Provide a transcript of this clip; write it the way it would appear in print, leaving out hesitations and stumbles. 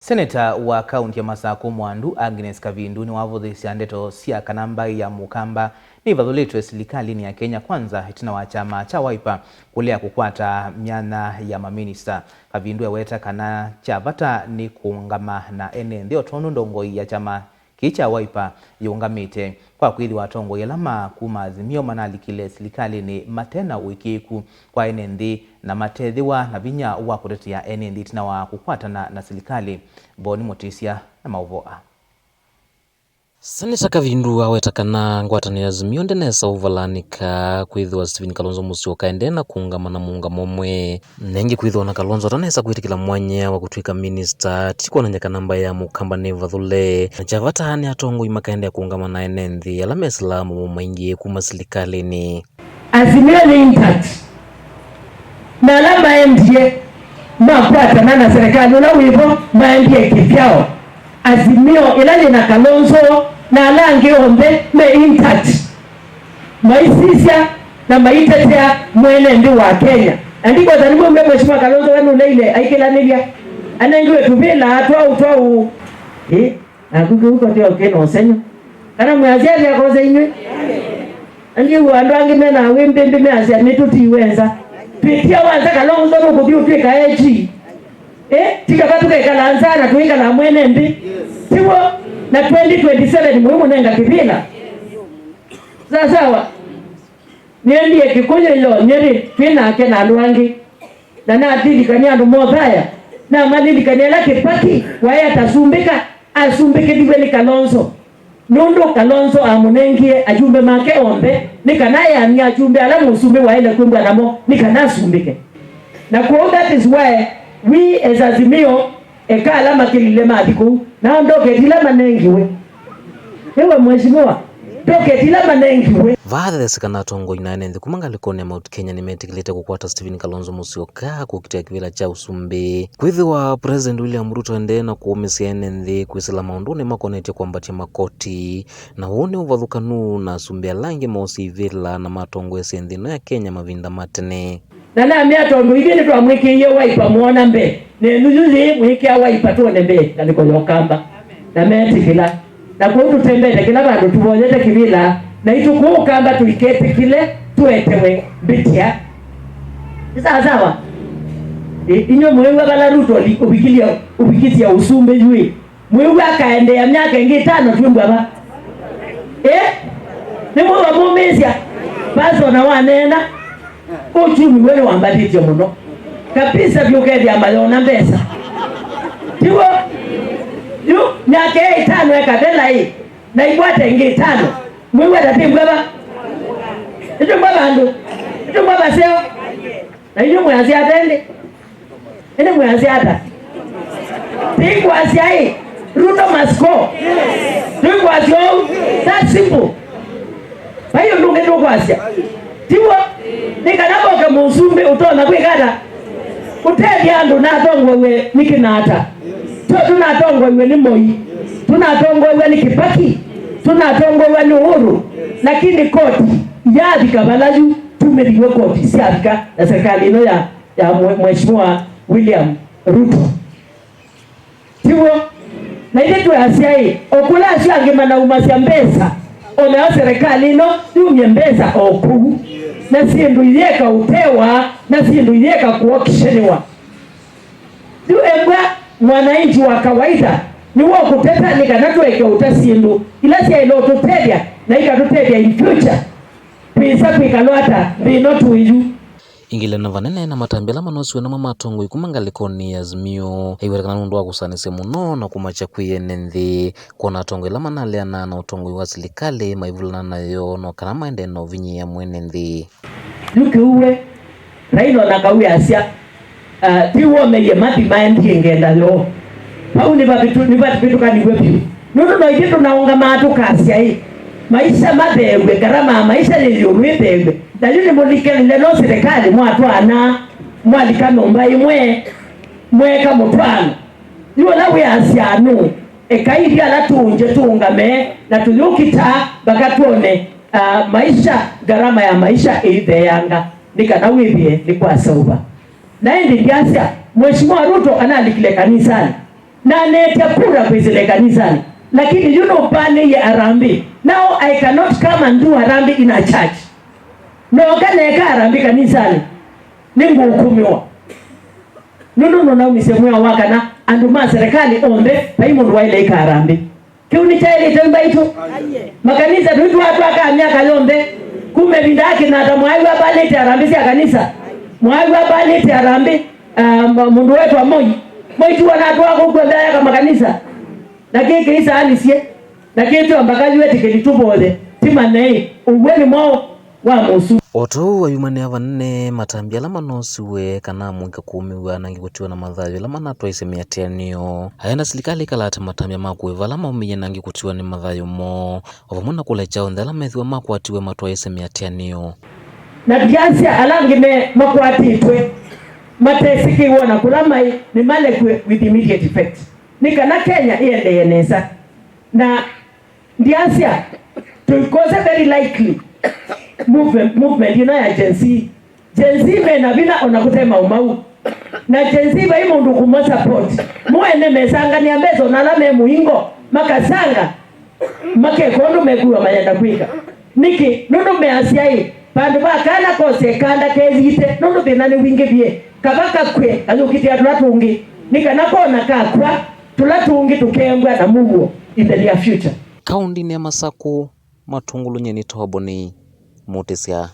Senator wa kaunti ya Masako Mwandu Agnes Kavindu ni wavuthisya ndeto cia kanamba ya mukamba ni vathuletwe silikalini ya Kenya Kwanza itina wa chama cha Wiper kulea kukwata myanya ya maminista. Kavindu eweta kana cha vata ni kuungama na ene ndio tono ndongoi ya chama kicha Wiper yungamite kwa kwili watongo yalama kuma Azimio manalikile silikalini matena wikiku kwa ene ndi na matedhiwa na vinya wa kutetea ene ndi tina wa kukwatana na silikali. Boni Motisia na mauvoa. Senator Kavindu awetakana ngwatani Azimio ndenesa uvalanika kwithwa Stephen Kalonzo Musyoka endena kuungama na muungamo mwe nengi kwithwa na Kalonzo tanesa kwitikila mwanya wa kutwika minister tiko na nyaka namba ya mukamba ne vathule na chavata ni atongo imakaenda ya kuungama na enenthi ala Islamu mwaingie kuma silikalini. Azimio ni intact na ala maendie makwata na serikali ula wivo maendie kivyao. Azimio ilali na Kalonzo na alange ombe me intact maisisya na maitetea mwene ndi wa Kenya andiko zanimo mbe mheshimiwa Kalonzo wanu leile aikilanilya anengiwe tubila atwa akuku huko tio keno senyo kana mwazia ya koze inywe andiwo andwangi mena wimbe mbe azia mitutiwenza pitia wanza Kalonzo nukuthi utwika eji tika batuka ikalanzana tuika na mwene mbi tiwo na 2027 muhimu nenga kipila sawa niendie kikunyo ilo nyeri twina ke na lwangi na nadili kanyandu mothaya na madili kanyela kipaki waya tasumbika asumbike diveni Kalonzo nundu Kalonzo amunengie ajumbe make ombe nikanaye ania ajumbe ala musumbe waile kumbwa namo nikanasumbike na that is why we as Azimio ekala makilile madiku na ndoke tilama nengiwe ewe mheshimiwa ndoke tilama nengiwe vathesi kana tongo inanenthi kumangalikone Mount Kenya nimetikilite kukwata Stephen Kalonzo Musyoka kukitia kivila cha usumbi kwithiwa President William Ruto endena kuumisia enenthi kwisila maunduni makonetie kwambatia makoti na uone uvathukanu na asumbi alangi mausivila na matongo esenthino ya Kenya mavinda matene na miatondo igini twamwikiie Wiper muona mbe nenujuzi mwikia Wiper tuone mbe kaliko yokamba na metikila na kuutu tembete kila bandu tuvonyete kivila na ituku kamba tulikete kile tuetewe bitia sawa inyo mwewe bala Ruto ubikitia usumbe yui mwewe akaende ya miaka ingi 5 tumbwa ba ni mwewe mumizia bazo na wanena uchumi wele wambaditio muno kabisa vyukedi amayona mbesa tiwo yu nyake 5 ekadela hii na igwate ingi 5 mwewe datimbwa ba itumbwa bandu itumbwa baseo na yu mwazi atende ene mwazi ata tingwazi hii Ruto must go tingwazi huu that simple bayo nunge nungwazi tiwo nikanaboke musumbi utona kwikata utethi andu natongwewe nikinata tunatongwewe ni Moi tunatongwewe ni Kibaki tunatongwewe ni Uhuru lakini koti yathika balaju tumeliwe koti siathika na serikali ino ya mheshimiwa William Ruto tiwo na ile tu asiai okula asiange mana umasia mbesa ona serikali ino yumye mbesa oku na sindu yeka utewa na sindu yeka kuokisheniwa duemba mwananchi wa kawaida ni wo kuteta nikanatweke utasindu ila sia ilo tutedia na ikatutedia in future pisa kwikalwata bino tuiju ingile na vanene na matambela manosiwe na mamatongo ikumangalikoni Azimio iwerekana nundu wa kusanise muno na kumacha kwienenthi kuona tongo ila manaleana na utongo wa silikali maivulana nayo no kana maende no vinyi ya mwenenthi luki uwe raino na kawi asia tiwo meye mati maendi ngenda lo pau ni babitu kaniwe piu nundu no ikitu naunga matu kasia hii maisha mathewe garama maisha niliyowethewe dalili mulikele no serikali mwatwana mwalikano mbai mweka mutwana yo lawe asianu ekaidi ala tunje tungame na tuyukita bakatuone maisha garama ya maisha ideyanga nikanawibie ni kwa sauba na ndi ndiasia mheshimiwa Ruto analikile kanisani na nete kura kwa zile kanisani, lakini pane ya Harambee. Now I cannot come and do Harambee in a church. No kaneka Harambee kanisani ningu hukumiwa. Na unisemwa wakana anduma serikali ombe paimundu waile ika Harambee. Kiuni chaile temba ito makanisa tuitu watu waka miaka lombe kume bindaki na tamwaiwa balete Harambee ya kanisa mwaiwa balete Harambee mundu wetu wa moi tuwana wako kwa ndaya kama kanisa lakini kanisa alisie lakini tu ambakaji wetu kilitubole tima nei uweni mwao wa musu oto wayumane avanne matambia la manosiwe kana mwika kuumiwa nangi kutiwa na madhayo la manatwa isemia tenio hayana silikali kalata matambia makuiva la maumiye nangi kutiwa ni madhayo mo wavamuna kule chao ndala methiwa makuatiwe matwa isemia tenio na biansia alangine makuatitwe matesiki wona kulamai ni male with immediate effect nikana Kenya iende yenesa na biansia because very likely movement ya Gen Z mena bina onakutema umau na Gen Z ba imundu kumo support muene mesanga ni ambezo nalame muhingo makasanga make kondo mekuwa mayanda kwika niki nundu measiai pandu bakala kose kanda kezite nundu binani winge bie kabaka kwe azukiti atulatungi nika nakona kakwa tulatungi tukembwa na Mungu in the near future. Kaundi ni Masako matungulu nyeni toboni Mutesia